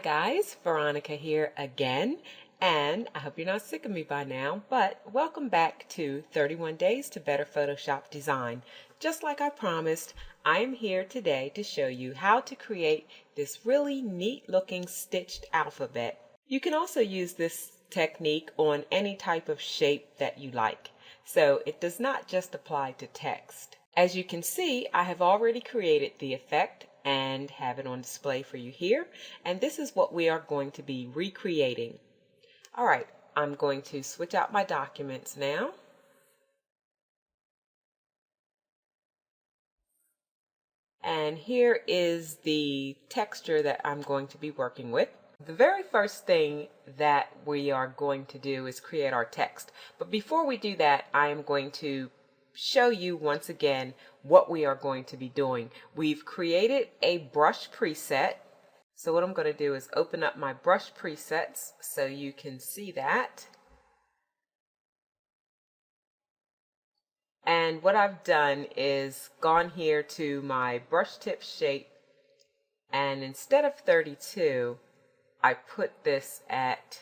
guys, Veronica here again, and I hope you're not sick of me by now, but welcome back to 31 Days to Better Photoshop Design. Just like I promised, I am here today to show you how to create this really neat looking stitched alphabet. You can also use this technique on any type of shape that you like, so it does not just apply to text. As you can see, I have already created the effect and have it on display for you here, and this is what we are going to be recreating. All right, I'm going to switch out my documents now. And here is the texture that I'm going to be working with. The very first thing that we are going to do is create our text. But before we do that, I am going to show you once again what we are going to be doing. We've created a brush preset. So what I'm going to do is open up my brush presets so you can see that. And what I've done is gone here to my brush tip shape, and instead of 32, I put this at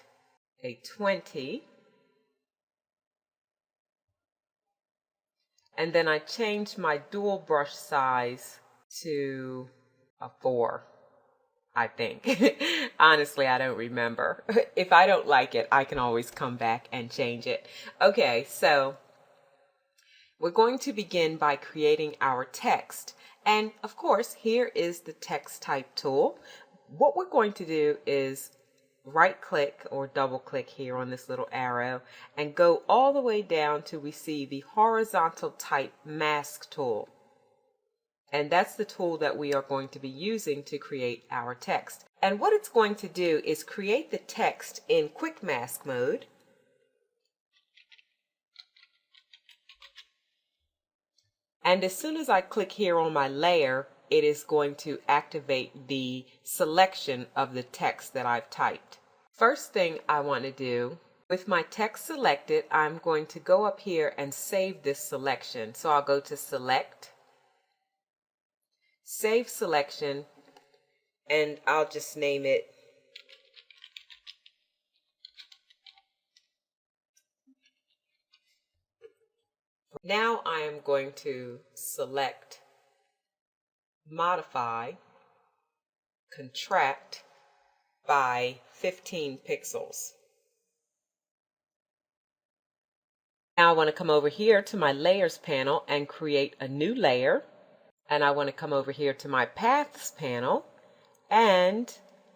a 20. And then I changed my dual brush size to a 4, I think. Honestly, I don't remember. If I don't like it, I can always come back and change it. Okay, so we're going to begin by creating our text. And of course, here is the text type tool. What we're going to do is right click or double click here on this little arrow and go all the way down till we see the horizontal type mask tool. And that's the tool that we are going to be using to create our text. And what it's going to do is create the text in quick mask mode. And as soon as I click here on my layer, it is going to activate the selection of the text that I've typed. First thing I want to do, with my text selected, I'm going to go up here and save this selection. So I'll go to Select, Save Selection, and I'll just name it Now I am going to select Modify, Contract by 15 pixels. Now I want to come over here to my Layers panel and create a new layer. And I want to come over here to my Paths panel, and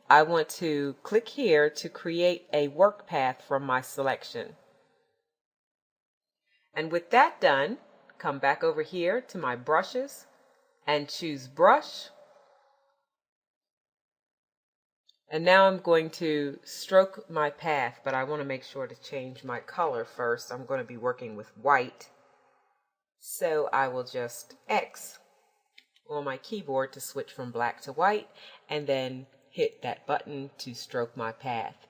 I want to click here to create a work path from my selection. And with that done, come back over here to my brushes and choose Brush. And now I'm going to stroke my path, but I want to make sure to change my color first. I'm going to be working with white. So I will just X on my keyboard to switch from black to white, and then hit that button to stroke my path.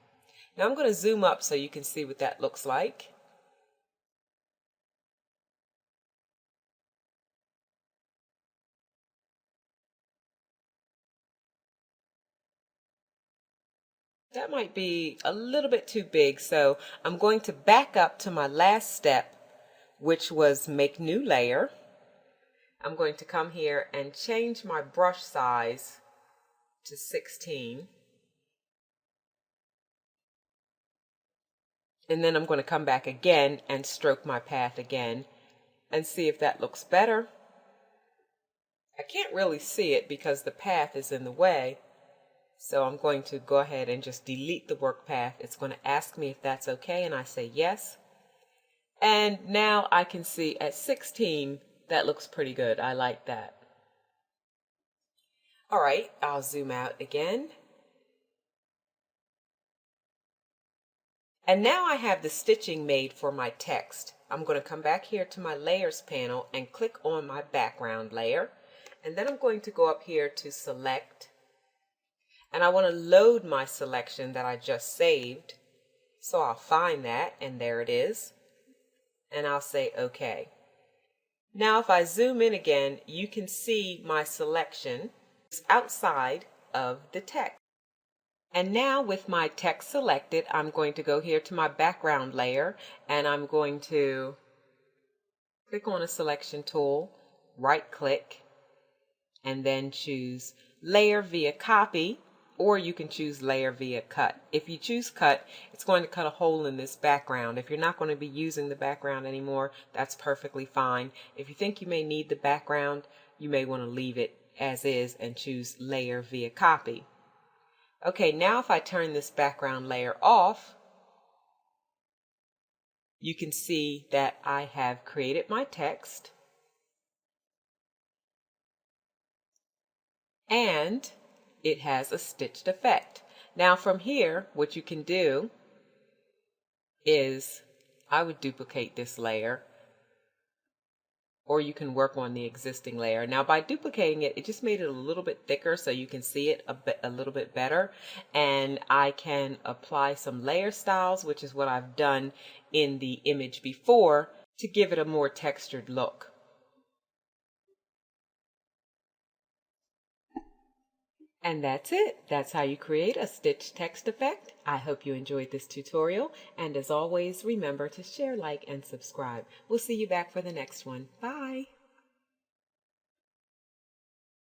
Now I'm going to zoom up so you can see what that looks like. That might be a little bit too big, so I'm going to back up to my last step, which was Make New Layer. I'm going to come here and change my brush size to 16. And then I'm going to come back again and stroke my path again and see if that looks better. I can't really see it because the path is in the way. So I'm going to go ahead and just delete the work path. It's going to ask me if that's okay, and I say yes. And now I can see at 16, that looks pretty good. I like that. All right, I'll zoom out again. And now I have the stitching made for my text. I'm going to come back here to my Layers panel and click on my background layer. And then I'm going to go up here to Select. And I want to load my selection that I just saved. So I'll find that, and there it is. And I'll say OK. Now if I zoom in again, you can see my selection is outside of the text. And now with my text selected, I'm going to go here to my background layer and I'm going to click on a selection tool, right click, and then choose layer via copy, or you can choose layer via cut. If you choose cut, it's going to cut a hole in this background. If you're not going to be using the background anymore, that's perfectly fine. If you think you may need the background, you may want to leave it as is and choose layer via copy. Okay, now if I turn this background layer off, you can see that I have created my text and it has a stitched effect. Now from here, what you can do is I would duplicate this layer, or you can work on the existing layer. Now by duplicating it, it just made it a little bit thicker so you can see it a little bit better. And I can apply some layer styles, which is what I've done in the image before, to give it a more textured look. And that's it. That's how you create a stitch text effect. I hope you enjoyed this tutorial. And as always, remember to share, like, and subscribe. We'll see you back for the next one. Bye.